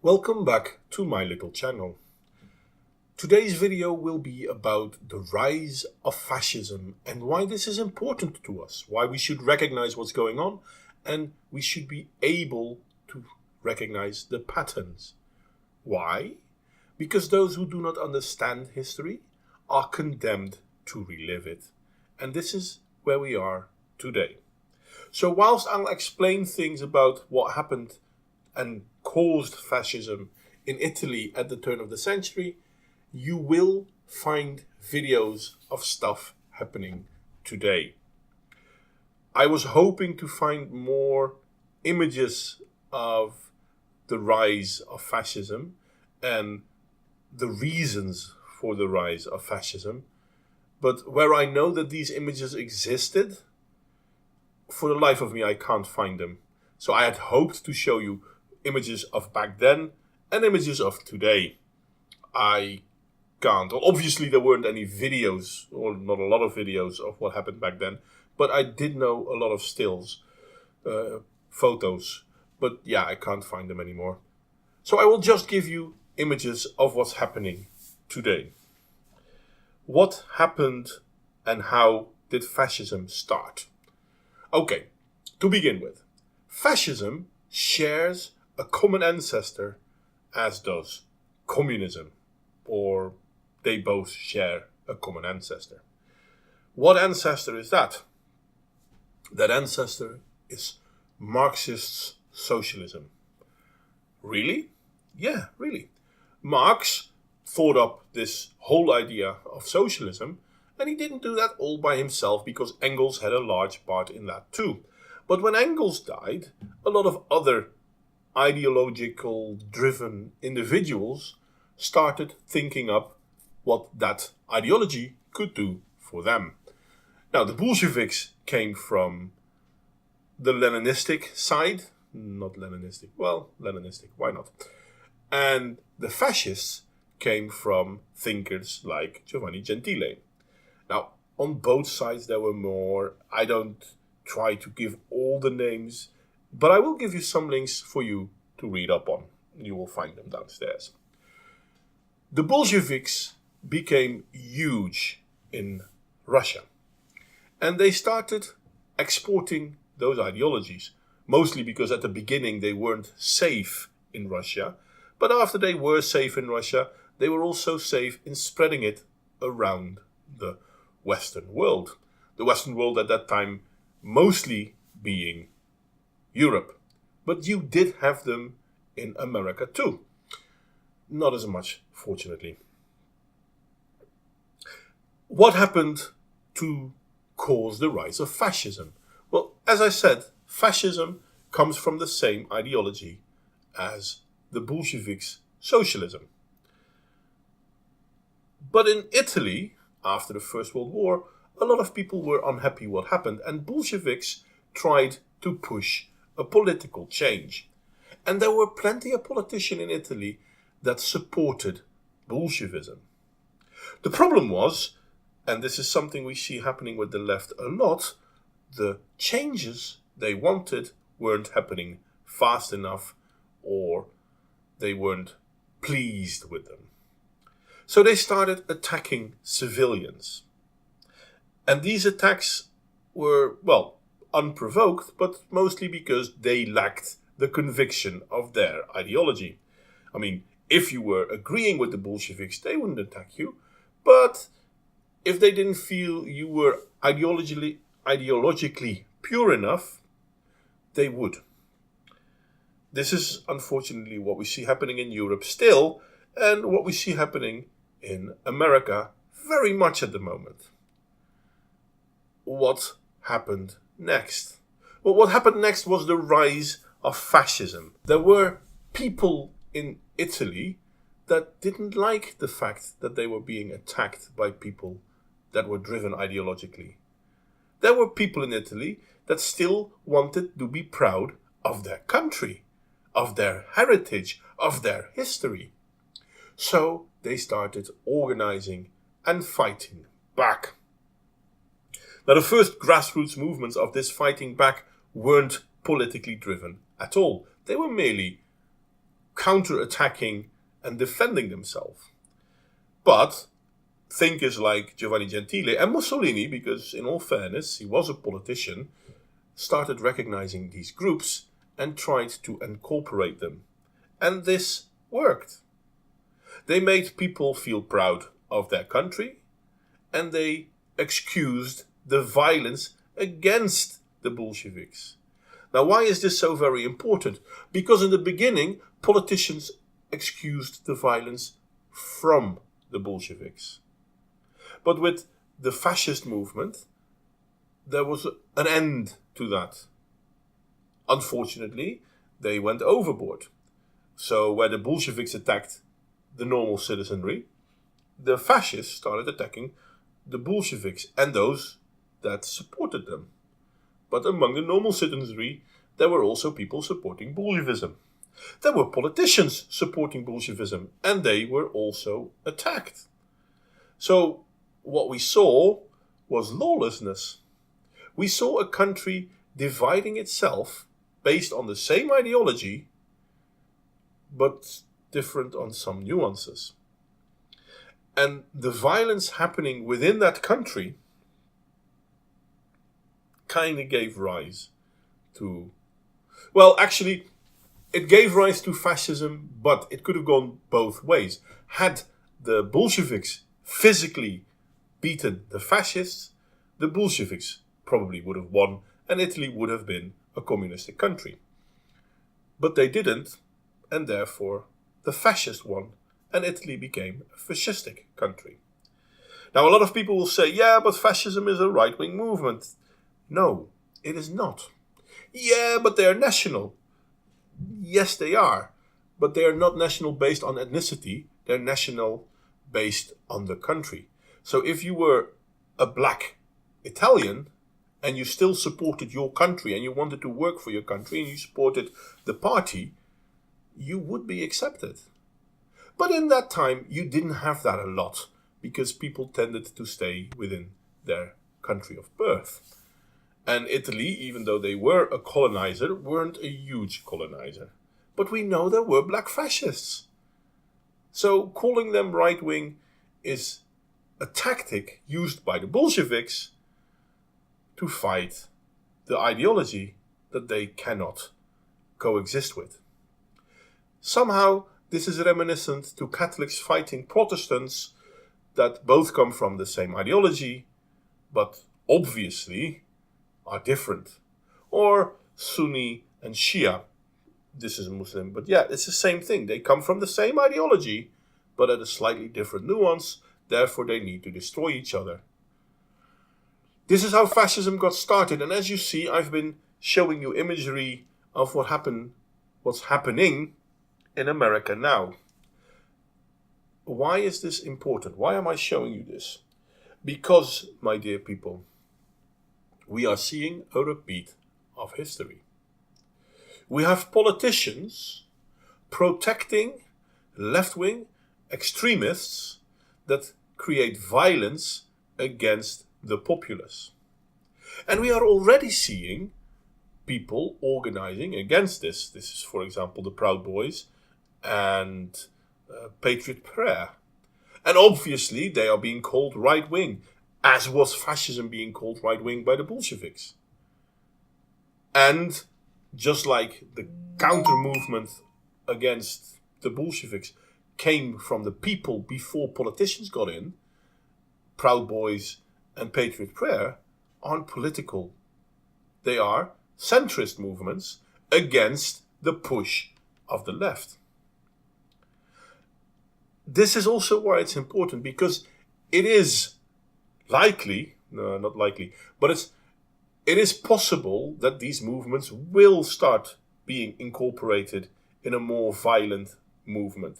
Welcome back to my little channel. Today's video will be about the rise of fascism and why this is important to us, why we should recognize what's going on, and we should be able to recognize the patterns. Why? Because those who do not understand history are condemned to relive it. And this is where we are today. So whilst I'll explain things about what happened and caused fascism in Italy at the turn of the century, you will find videos of stuff happening today. I was hoping to find more images of the rise of fascism and the reasons for the rise of fascism, but where I know that these images existed, for the life of me I can't find them. So I had hoped to show you images of back then and images of today. I can't. Well, obviously there weren't any videos, or not a lot of videos of what happened back then, but I did know a lot of stills, photos, but yeah, I can't find them anymore. So I will just give you images of what's happening today. What happened and how did fascism start? Okay, to begin with, fascism shares a common ancestor, as does communism, or they both share a common ancestor. What ancestor is that? That ancestor is Marxist socialism. Really? Yeah, really. Marx thought up this whole idea of socialism, and he didn't do that all by himself because Engels had a large part in that too. But when Engels died, a lot of other ideological driven individuals started thinking up what that ideology could do for them. Now, the Bolsheviks came from the Leninistic side, not Leninistic, well, Leninistic, why not? And the fascists came from thinkers like Giovanni Gentile. Now, on both sides there were more. I don't try to give all the names, but I will give you some links for you to read up on. You will find them downstairs. The Bolsheviks became huge in Russia, and they started exporting those ideologies, mostly because at the beginning they weren't safe in Russia, but after they were safe in Russia, they were also safe in spreading it around the Western world. The Western world at that time mostly being Europe. But you did have them in America too. Not as much, fortunately. What happened to cause the rise of fascism? Well, as I said, fascism comes from the same ideology as the Bolsheviks' socialism. But in Italy, after the First World War, a lot of people were unhappy what happened, and Bolsheviks tried to push a political change. And there were plenty of politicians in Italy that supported Bolshevism. The problem was, and this is something we see happening with the left a lot, the changes they wanted weren't happening fast enough, or they weren't pleased with them. So they started attacking civilians. And these attacks were, well, unprovoked, but mostly because they lacked the conviction of their ideology. I mean, if you were agreeing with the Bolsheviks, they wouldn't attack you. But if they didn't feel you were ideologically pure enough, they would. This is unfortunately what we see happening in Europe still, and what we see happening in America very much at the moment. What happened next? Well, what happened next was the rise of fascism. There were people in Italy that didn't like the fact that they were being attacked by people that were driven ideologically. There were people in Italy that still wanted to be proud of their country, of their heritage, of their history. So they started organizing and fighting back. Now, the first grassroots movements of this fighting back weren't politically driven at all. They were merely counter-attacking and defending themselves. But thinkers like Giovanni Gentile and Mussolini, because in all fairness, he was a politician, started recognizing these groups and tried to incorporate them. And this worked. They made people feel proud of their country, and they excused the violence against the Bolsheviks. Now, why is this so very important? Because in the beginning, politicians excused the violence from the Bolsheviks. But with the fascist movement, there was an end to that. Unfortunately, they went overboard. So where the Bolsheviks attacked the normal citizenry, the fascists started attacking the Bolsheviks and those that supported them. But among the normal citizenry, there were also people supporting Bolshevism. There were politicians supporting Bolshevism, and they were also attacked. So what we saw was lawlessness. We saw a country dividing itself based on the same ideology, but different on some nuances. And the violence happening within that country kind of gave rise to... Well, actually, it gave rise to fascism, but it could have gone both ways. Had the Bolsheviks physically beaten the fascists, the Bolsheviks probably would have won, and Italy would have been a communistic country. But they didn't, and therefore the fascists won, and Italy became a fascistic country. Now, a lot of people will say, yeah, but fascism is a right-wing movement. No, it is not. Yeah, but they are national. Yes, they are. But they are not national based on ethnicity. They're national based on the country. So if you were a black Italian and you still supported your country and you wanted to work for your country and you supported the party, you would be accepted. But in that time, you didn't have that a lot because people tended to stay within their country of birth. And Italy, even though they were a colonizer, weren't a huge colonizer. But we know there were black fascists. So calling them right-wing is a tactic used by the Bolsheviks to fight the ideology that they cannot coexist with. Somehow, this is reminiscent to Catholics fighting Protestants that both come from the same ideology, but obviously are different. Or Sunni and Shia. This is a Muslim, but yeah, it's the same thing. They come from the same ideology, but at a slightly different nuance. Therefore, they need to destroy each other. This is how fascism got started, and as you see, I've been showing you imagery of what's happening in America now. Why is this important? Why am I showing you this? Because, my dear people, we are seeing a repeat of history. We have politicians protecting left-wing extremists that create violence against the populace. And we are already seeing people organizing against this. This is, for example, the Proud Boys and Patriot Prayer. And obviously they are being called right-wing, as was fascism being called right-wing by the Bolsheviks. And just like the counter-movement against the Bolsheviks came from the people before politicians got in, Proud Boys and Patriot Prayer aren't political. They are centrist movements against the push of the left. This is also why it's important, because it is likely, no, not likely, but it is possible that these movements will start being incorporated in a more violent movement.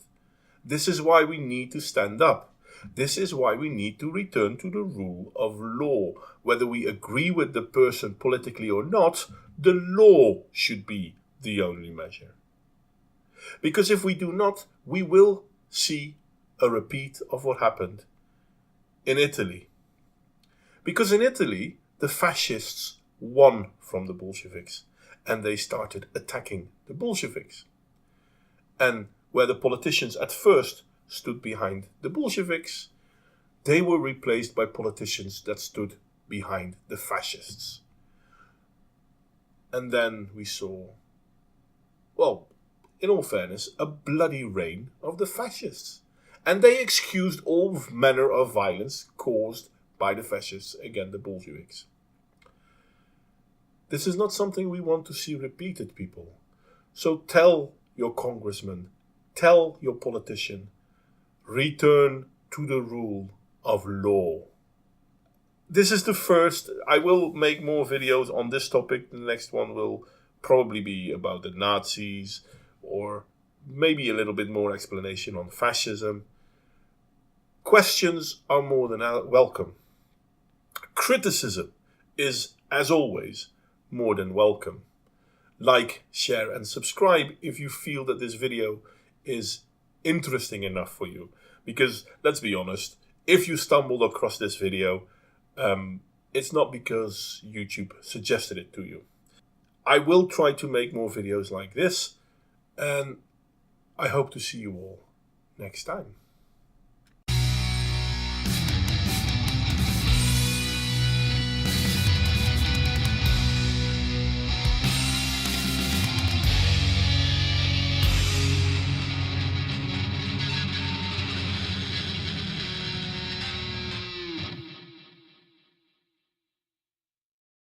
This is why we need to stand up. This is why we need to return to the rule of law. Whether we agree with the person politically or not, the law should be the only measure. Because if we do not, we will see a repeat of what happened in Italy. Because in Italy, the fascists won from the Bolsheviks and they started attacking the Bolsheviks. And where the politicians at first stood behind the Bolsheviks, they were replaced by politicians that stood behind the fascists. And then we saw, well, in all fairness, a bloody reign of the fascists. And they excused all manner of violence caused by the fascists against the Bolsheviks. This is not something we want to see repeated, people. So tell your congressman, tell your politician, return to the rule of law. This is the first. I will make more videos on this topic. The next one will probably be about the Nazis, or maybe a little bit more explanation on fascism. Questions are more than welcome. Criticism is, as always, more than welcome. Like, share and subscribe if you feel that this video is interesting enough for you. Because, let's be honest, if you stumbled across this video, it's not because YouTube suggested it to you. I will try to make more videos like this, and I hope to see you all next time.